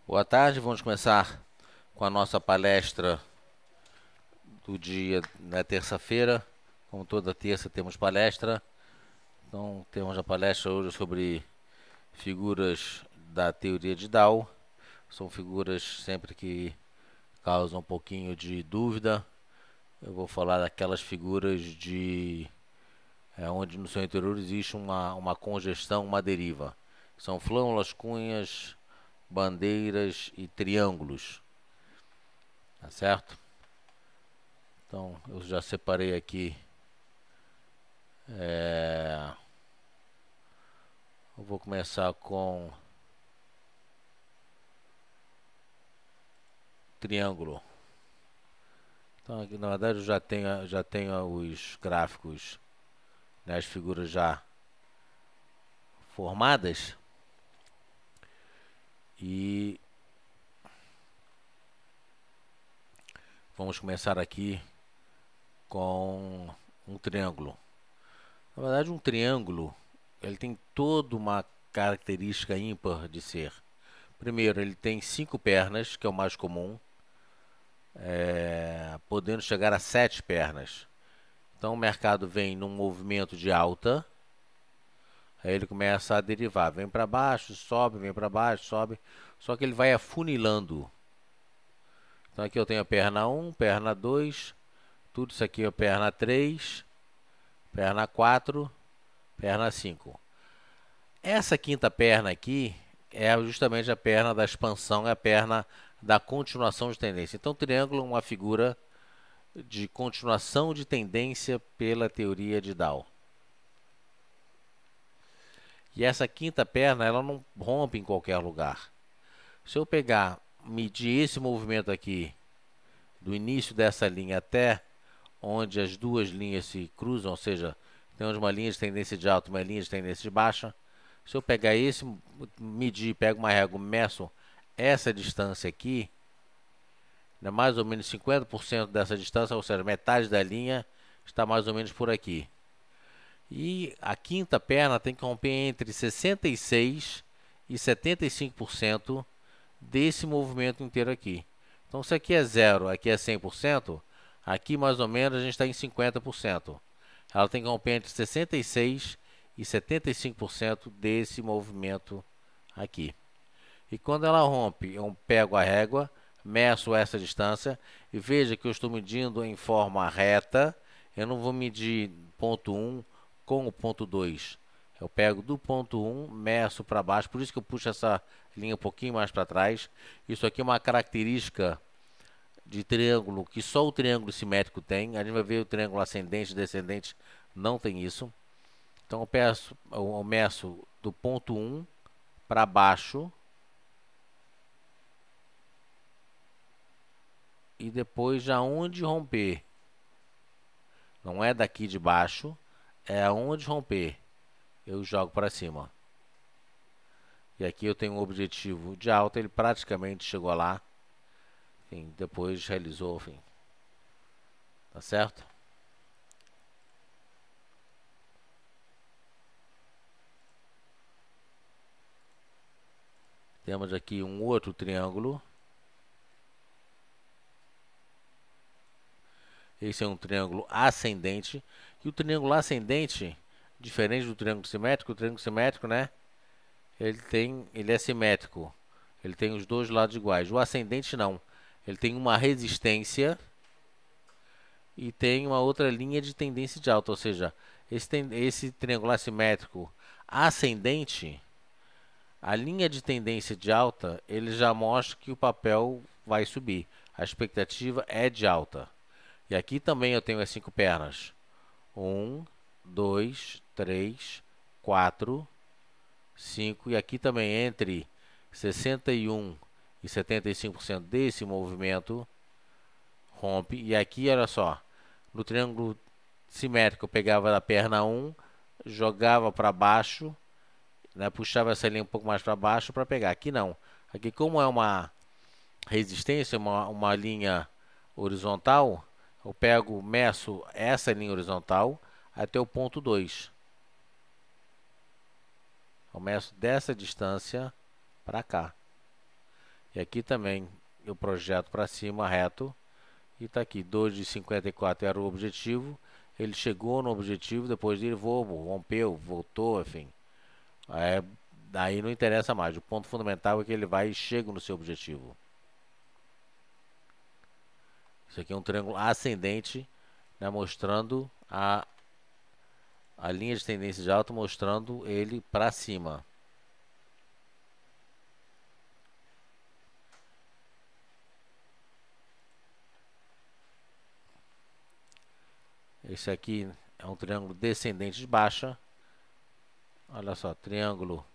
Boa tarde, vamos começar com a nossa palestra do dia na terça-feira. Como toda terça temos palestra. Então temos a palestra hoje sobre figuras da teoria de Dow. São figuras sempre que causam um pouquinho de dúvida. Eu vou falar daquelas figuras de onde no seu interior existe uma congestão, uma deriva. São flâmulas, cunhas, bandeiras e triângulos. Tá certo? Então eu já separei aqui. Eu vou começar com triângulo. Então aqui na verdade eu já tenho os gráficos, né, as figuras já formadas. E vamos começar aqui com um triângulo. Na verdade um triângulo ele tem toda uma característica ímpar de ser. Primeiro, ele tem 5 pernas, que é o mais comum, podendo chegar a 7 pernas. Então o mercado vem num movimento de alta, aí ele começa a derivar, vem para baixo, sobe, vem para baixo, sobe, só que ele vai afunilando. Então aqui eu tenho a perna 1, perna 2, tudo isso aqui é a perna 3, perna 4, perna 5. Essa quinta perna aqui é justamente a perna da expansão, é a perna da continuação de tendência. Então o triângulo é uma figura de continuação de tendência pela teoria de Dow. E essa quinta perna, ela não rompe em qualquer lugar. Se eu pegar, medir esse movimento aqui, do início dessa linha até onde as duas linhas se cruzam, ou seja, temos uma linha de tendência de alta e uma linha de tendência de baixa. Se eu pegar esse, medir, pego uma régua, meço essa distância aqui, né, mais ou menos 50% dessa distância, ou seja, metade da linha está mais ou menos por aqui. E a quinta perna tem que romper entre 66% e 75% desse movimento inteiro aqui. Então, se aqui é 0, aqui é 100%, aqui mais ou menos a gente está em 50%. Ela tem que romper entre 66% e 75% desse movimento aqui. E quando ela rompe, eu pego a régua, meço essa distância e veja que eu estou medindo em forma reta. Eu não vou medir ponto 1 com o ponto 2. Eu pego do ponto 1, meço para baixo, por isso que eu puxo essa linha um pouquinho mais para trás. Isso aqui é uma característica de triângulo que só o triângulo simétrico tem. A gente vai ver o triângulo ascendente e descendente não tem isso. Então eu meço do ponto 1 para baixo e depois já onde romper. Não é daqui de baixo, é aonde romper. Eu jogo para cima. E aqui eu tenho um objetivo de alta, ele praticamente chegou lá. Enfim, depois realizou, enfim. Tá certo? Temos aqui um outro triângulo. Esse é um triângulo ascendente. E o triângulo ascendente, diferente do triângulo simétrico, o triângulo simétrico, né? Ele é simétrico. Ele tem os dois lados iguais. O ascendente não. Ele tem uma resistência e tem uma outra linha de tendência de alta. Ou seja, esse triângulo assimétrico ascendente, a linha de tendência de alta, ele já mostra que o papel vai subir. A expectativa é de alta. E aqui também eu tenho as 5 pernas. 1, 2, 3, 4, 5. E aqui também entre 61% e 75% desse movimento rompe. E aqui, olha só, no triângulo simétrico eu pegava da perna 1, jogava para baixo, né, puxava essa linha um pouco mais para baixo para pegar. Aqui não. Aqui, como é uma resistência, uma linha horizontal, eu pego, meço essa linha horizontal até o ponto 2. Eu meço dessa distância para cá. E aqui também eu projeto para cima reto. E está aqui, 2 de 54 era o objetivo. Ele chegou no objetivo, depois ele rompeu, voltou, enfim. Daí não interessa mais. O ponto fundamental é que ele vai e chega no seu objetivo. Isso aqui é um triângulo ascendente, né, mostrando a linha de tendência de alta, mostrando ele para cima. Esse aqui é um triângulo descendente de baixa. Olha só, triângulo.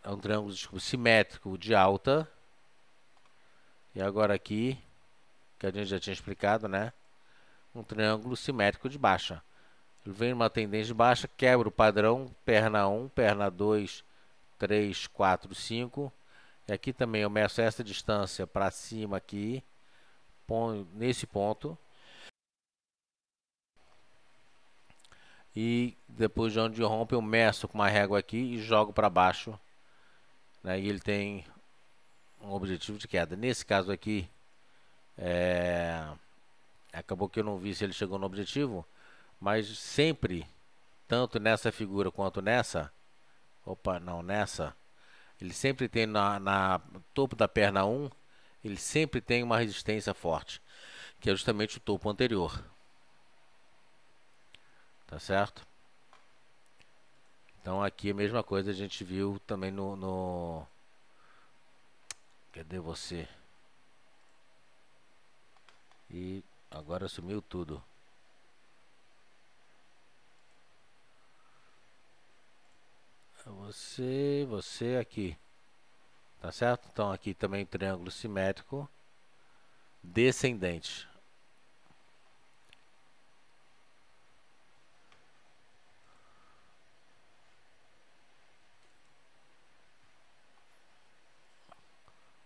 É um triângulo, desculpa, simétrico de alta. E agora aqui, que a gente já tinha explicado, né? Um triângulo simétrico de baixa. Ele vem numa tendência de baixa, quebra o padrão, perna 1, perna 2, 3, 4, 5. E aqui também eu meço essa distância para cima aqui, ponho nesse ponto. E depois de onde rompe eu meço com uma régua aqui e jogo para baixo, né? E ele tem um objetivo de queda. Nesse caso aqui, acabou que eu não vi se ele chegou no objetivo, mas sempre, tanto nessa figura quanto nessa, nessa, ele sempre tem na topo da perna 1, ele sempre tem uma resistência forte, que é justamente o topo anterior. Tá certo? Então aqui a mesma coisa a gente viu também no... Cadê você? E agora sumiu tudo. Você aqui. Tá certo? Então aqui também triângulo simétrico descendente.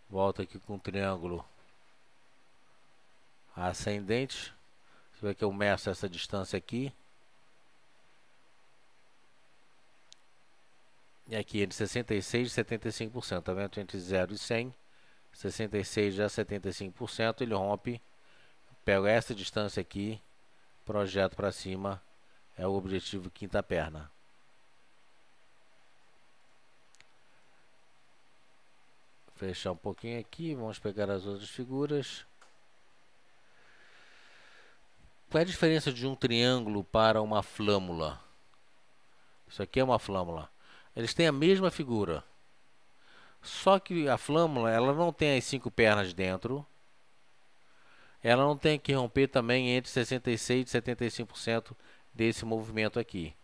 Volta aqui com o triângulo ascendente. Você vê que eu meço essa distância aqui. E aqui entre 66% e 75%. Tá vendo? Entre 0 e 100. 66 já 75%. Ele rompe. Pego essa distância aqui. Projeto para cima. É o objetivo quinta perna. Fechar um pouquinho aqui. Vamos pegar as outras figuras. Qual é a diferença de um triângulo para uma flâmula? Isso aqui é uma flâmula. Eles têm a mesma figura. Só que a flâmula, ela não tem as 5 pernas dentro. Ela não tem que romper também entre 66% e 75% desse movimento aqui.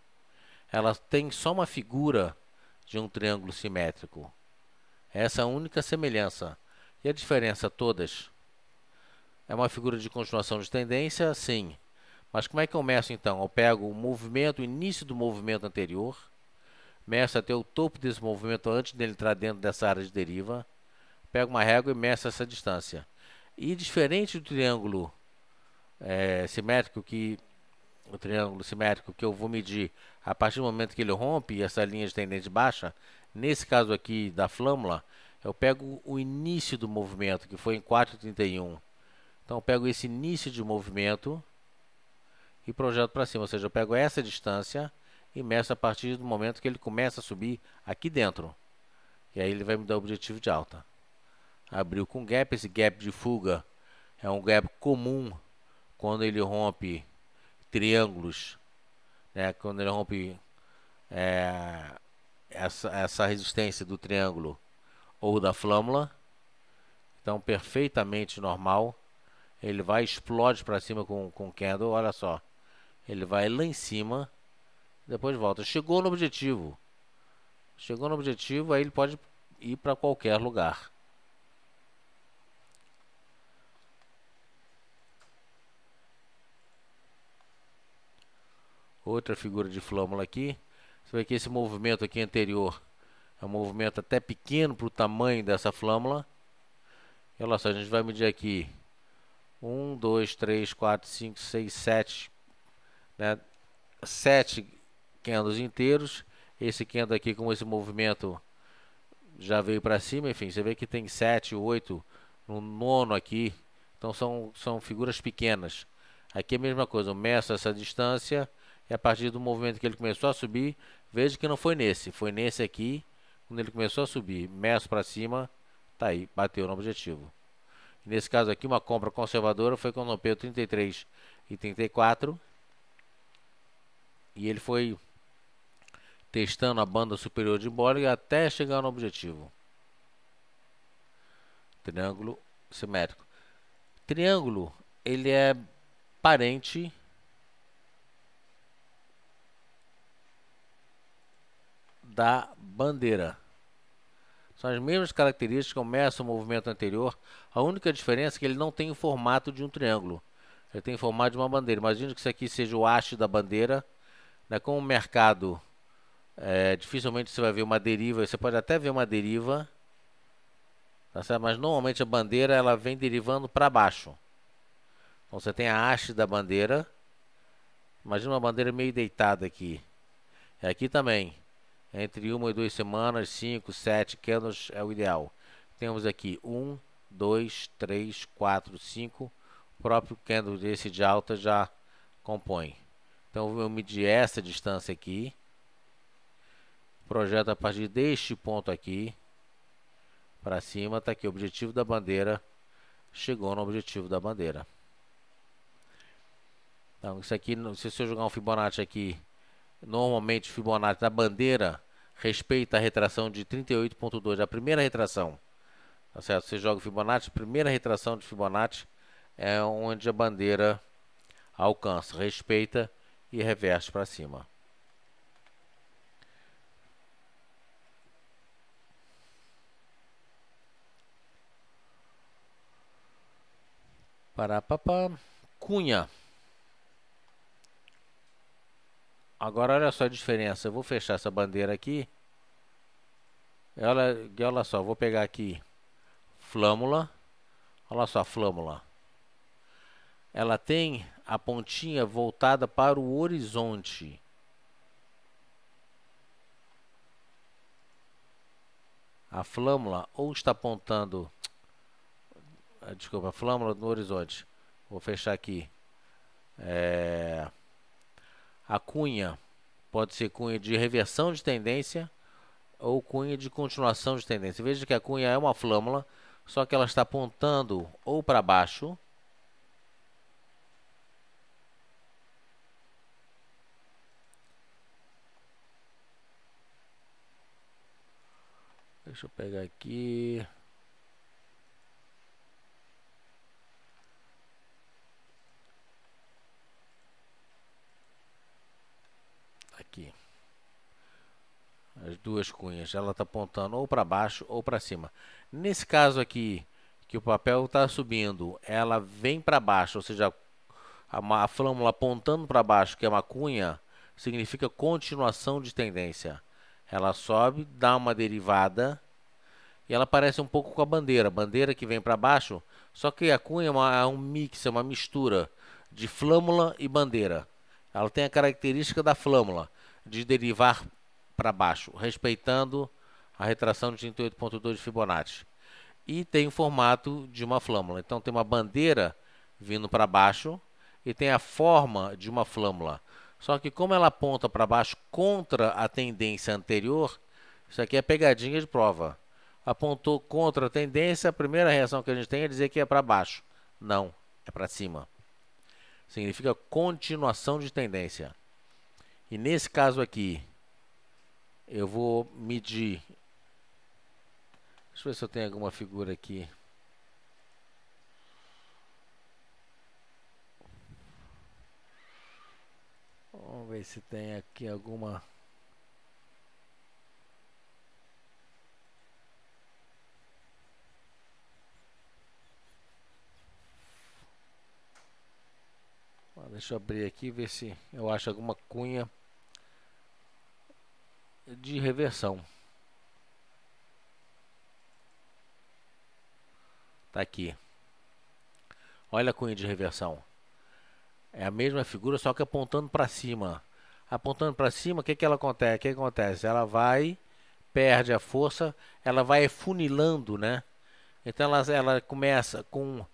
Ela tem só uma figura de um triângulo simétrico. Essa é a única semelhança. E a diferença todas? É uma figura de continuação de tendência? Sim. Mas como é que eu meço então? Eu pego o movimento, o início do movimento anterior, meço até o topo desse movimento antes dele entrar dentro dessa área de deriva, pego uma régua e meço essa distância. E diferente do triângulo simétrico, o triângulo simétrico que eu vou medir a partir do momento que ele rompe essa linha de tendência baixa, nesse caso aqui da flâmula, eu pego o início do movimento, que foi em 4,31. Então eu pego esse início de movimento e projeto para cima, ou seja, eu pego essa distância e meço a partir do momento que ele começa a subir aqui dentro. E aí ele vai me dar o objetivo de alta. Abriu com gap, esse gap de fuga é um gap comum quando ele rompe triângulos, né? Quando ele rompe essa resistência do triângulo ou da flâmula. Então perfeitamente normal. Ele vai explode para cima com candle, olha só. Ele vai lá em cima, depois volta. Chegou no objetivo. Chegou no objetivo, aí ele pode ir para qualquer lugar. Outra figura de flâmula aqui. Você vê que esse movimento aqui anterior é um movimento até pequeno para o tamanho dessa flâmula. E olha só, a gente vai medir aqui 1, 2, 3, 4, 5, 6, 7, né? 7 candles inteiros. Esse candle aqui com esse movimento já veio para cima, enfim, você vê que tem 7, 8 no nono aqui, então são figuras pequenas. Aqui é a mesma coisa, eu meço essa distância e a partir do movimento que ele começou a subir, veja que não foi nesse aqui, quando ele começou a subir, meço para cima, tá aí, bateu no objetivo. Nesse caso aqui, uma compra conservadora foi quando rompeu 33 e 34 e ele foi testando a banda superior de Bollinger até chegar no objetivo. Triângulo simétrico. Triângulo, ele é parente da bandeira. São as mesmas características, começa o movimento anterior. A única diferença é que ele não tem o formato de um triângulo. Ele tem o formato de uma bandeira. Imagina que isso aqui seja o haste da bandeira. Né? Como o mercado, dificilmente você vai ver uma deriva. Você pode até ver uma deriva, tá certo? Mas normalmente a bandeira ela vem derivando para baixo. Então você tem a haste da bandeira. Imagina uma bandeira meio deitada aqui. E aqui também. Entre 1 e 2 semanas, 5, 7 candles é o ideal. Temos aqui 1, 2, 3, 4, 5. O próprio candle desse de alta já compõe. Então eu medi essa distância aqui. Projeto a partir deste ponto aqui. Para cima, está aqui o objetivo da bandeira. Chegou no objetivo da bandeira. Então isso aqui, se eu jogar um Fibonacci aqui, normalmente o Fibonacci da bandeira respeita a retração de 38.2, a primeira retração. Tá certo? Você joga o Fibonacci, a primeira retração de Fibonacci é onde a bandeira alcança, respeita e reverte para cima. Parapapá. Cunha. Agora olha só a diferença. Eu vou fechar essa bandeira aqui. Olha só, vou pegar aqui flâmula. Olha só a flâmula. Ela tem a pontinha voltada para o horizonte. A flâmula ou está apontando... Desculpa, a flâmula no horizonte. Vou fechar aqui. A cunha pode ser cunha de reversão de tendência ou cunha de continuação de tendência. Veja que a cunha é uma flâmula, só que ela está apontando ou para baixo, deixa eu pegar aqui, aqui, as duas cunhas, ela está apontando ou para baixo ou para cima. Nesse caso aqui, que o papel está subindo, ela vem para baixo, ou seja, a flâmula apontando para baixo, que é uma cunha, significa continuação de tendência. Ela sobe, dá uma derivada e ela parece um pouco com a bandeira que vem para baixo, só que a cunha é um mix, é uma mistura de flâmula e bandeira. Ela tem a característica da flâmula de derivar para baixo, respeitando a retração de 38.2 de Fibonacci. E tem o formato de uma flâmula. Então tem uma bandeira vindo para baixo e tem a forma de uma flâmula. Só que como ela aponta para baixo contra a tendência anterior, isso aqui é pegadinha de prova. Apontou contra a tendência, a primeira reação que a gente tem é dizer que é para baixo. Não, é para cima. Significa continuação de tendência. E nesse caso aqui, eu vou medir. Deixa eu ver se eu tenho alguma figura aqui. Vamos ver se tem aqui alguma. Deixa eu abrir aqui e ver se eu acho alguma cunha de reversão. Tá aqui. Olha a cunha de reversão. É a mesma figura, só que apontando para cima. Apontando para cima, o que ela acontece? O que acontece? Ela vai perde a força, ela vai funilando, né? Então ela começa com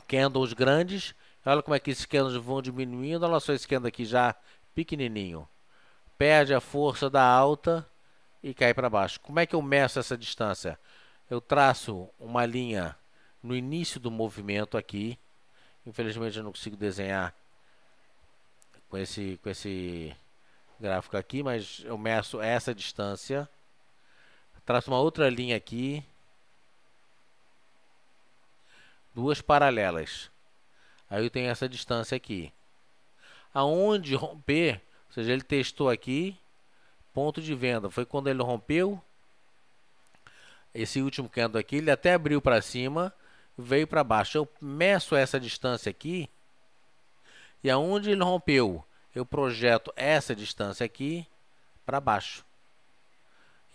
candles grandes, olha como é que esses candles vão diminuindo, olha só esse candle aqui já pequenininho. Perde a força da alta e cai para baixo. Como é que eu meço essa distância? Eu traço uma linha no início do movimento aqui. Infelizmente eu não consigo desenhar com esse gráfico aqui, mas eu meço essa distância. Traço uma outra linha aqui. Duas paralelas. Aí eu tenho essa distância aqui. Aonde romper, ou seja, ele testou aqui, ponto de venda. Foi quando ele rompeu esse último candle aqui, ele até abriu para cima, veio para baixo. Eu meço essa distância aqui e aonde ele rompeu, eu projeto essa distância aqui para baixo.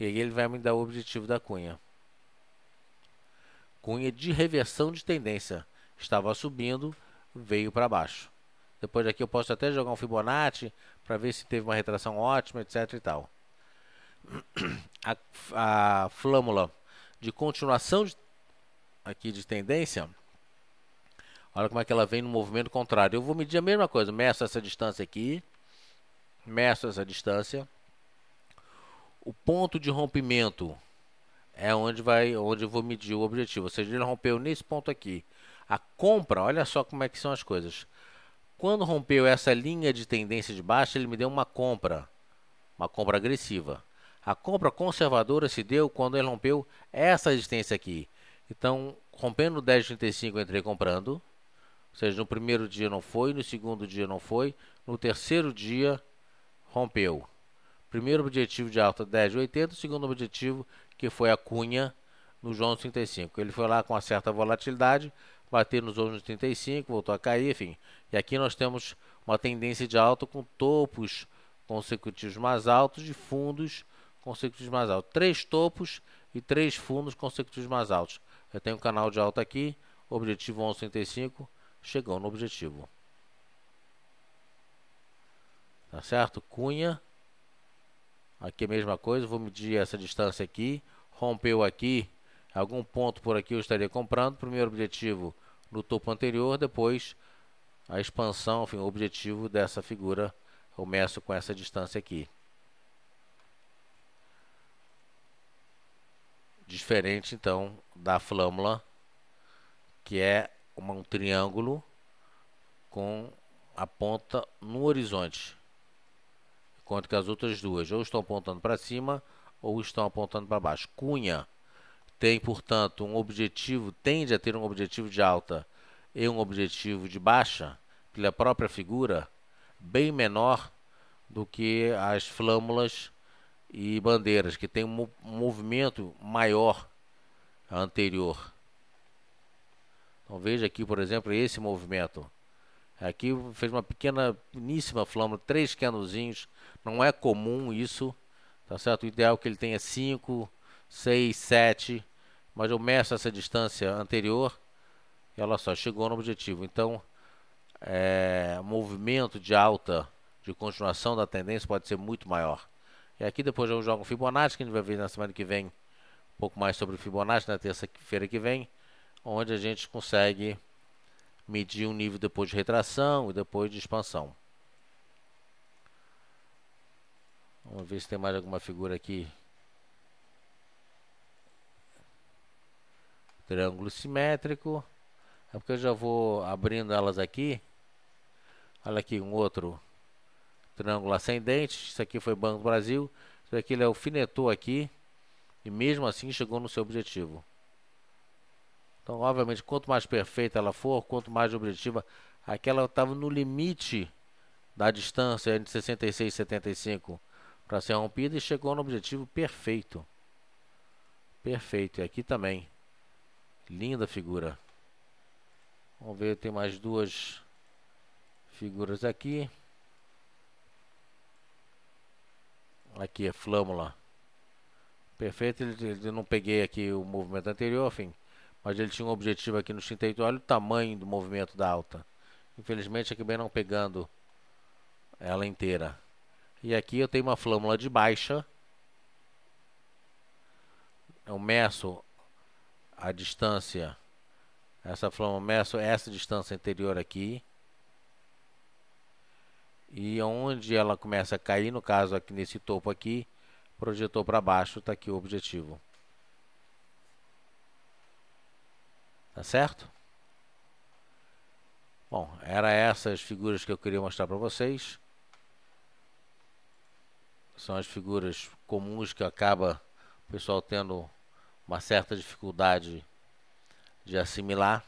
E aí ele vai me dar o objetivo da cunha. Cunha de reversão de tendência. Estava subindo, veio para baixo. Depois daqui eu posso até jogar um Fibonacci para ver se teve uma retração ótima, etc e tal. A flâmula de continuação aqui de tendência, olha como é que ela vem no movimento contrário. Eu vou medir a mesma coisa, meço essa distância aqui, meço essa distância. O ponto de rompimento é onde eu vou medir o objetivo. Ou seja, ele rompeu nesse ponto aqui. A compra, olha só como é que são as coisas. Quando rompeu essa linha de tendência de baixa, ele me deu uma compra agressiva. A compra conservadora se deu quando ele rompeu essa resistência aqui. Então, rompendo o 10,35 eu entrei comprando. Ou seja, no primeiro dia não foi, no segundo dia não foi, no terceiro dia rompeu. Primeiro objetivo de alta 10,80, segundo objetivo que foi a cunha nos 11,35. Ele foi lá com uma certa volatilidade, bateu nos 11,35, voltou a cair, enfim. E aqui nós temos uma tendência de alta com topos consecutivos mais altos e fundos consecutivos mais altos. 3 topos e 3 fundos consecutivos mais altos. Eu tenho um canal de alta aqui, objetivo 11,35, chegou no objetivo. Tá certo? Cunha. Aqui a mesma coisa, vou medir essa distância aqui. Rompeu aqui, algum ponto por aqui eu estaria comprando. Primeiro objetivo no topo anterior, depois a expansão, enfim, o objetivo dessa figura eu meço com essa distância aqui. Diferente então da flâmula, que é um triângulo com a ponta no horizonte. Enquanto que as outras duas ou estão apontando para cima ou estão apontando para baixo. Cunha tem, portanto, um objetivo, tende a ter um objetivo de alta e um objetivo de baixa, pela própria figura, bem menor do que as flâmulas e bandeiras, que tem um movimento maior anterior. Então veja aqui, por exemplo, esse movimento. Aqui fez uma pequeníssima flâmula, 3 candlezinhos. Não é comum isso, tá certo? O ideal é que ele tenha 5, 6, 7, mas eu meço essa distância anterior e olha só, chegou no objetivo. Então, movimento de alta, de continuação da tendência pode ser muito maior. E aqui depois eu jogo um Fibonacci, que a gente vai ver na semana que vem um pouco mais sobre o Fibonacci, na terça-feira que vem, onde a gente consegue medir um nível depois de retração e depois de expansão. Vamos ver se tem mais alguma figura aqui. Triângulo simétrico. É porque eu já vou abrindo elas aqui. Olha aqui um outro triângulo ascendente. Isso aqui foi Banco do Brasil. Isso aqui ele alfinetou aqui. E mesmo assim chegou no seu objetivo. Então, obviamente, quanto mais perfeita ela for, quanto mais objetiva, aquela estava no limite da distância entre 66 e 75 para ser rompida e chegou no objetivo perfeito. Perfeito. E aqui também. Linda figura. Vamos ver, tem mais duas figuras aqui. Aqui é flâmula. Perfeito. Eu não peguei aqui o movimento anterior, enfim. Mas ele tinha um objetivo aqui no 38. Olha o tamanho do movimento da alta. Infelizmente acabei não pegando ela inteira. E aqui eu tenho uma flâmula de baixa. eu meço a distância, essa flama, eu meço essa distância anterior aqui, e onde ela começa a cair, no caso aqui nesse topo aqui, projetou para baixo, está aqui o objetivo. Tá certo? Bom, eram essas figuras que eu queria mostrar para vocês. São as figuras comuns que acaba o pessoal tendo uma certa dificuldade de assimilar,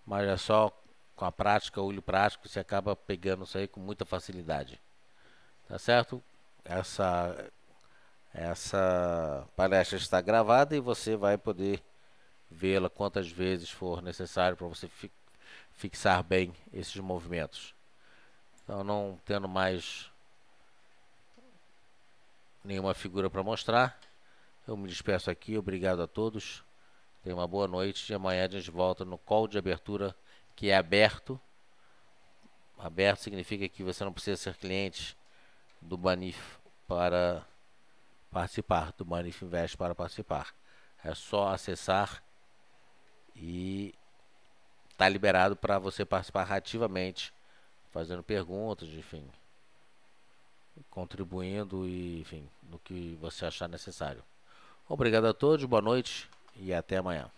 mas é só com a prática, olho prático, você acaba pegando isso aí com muita facilidade. Tá certo? Essa palestra está gravada e você vai poder vê-la quantas vezes for necessário para você fixar bem esses movimentos. Então, não tendo mais nenhuma figura para mostrar, eu me despeço aqui. Obrigado a todos. Tenha uma boa noite e amanhã a gente volta no call de abertura, que é aberto. Aberto significa que você não precisa ser cliente do Banif para participar, do Banif Invest para participar. É só acessar e está liberado para você participar ativamente, fazendo perguntas, enfim, contribuindo e, enfim, no que você achar necessário. Obrigado a todos, boa noite e até amanhã.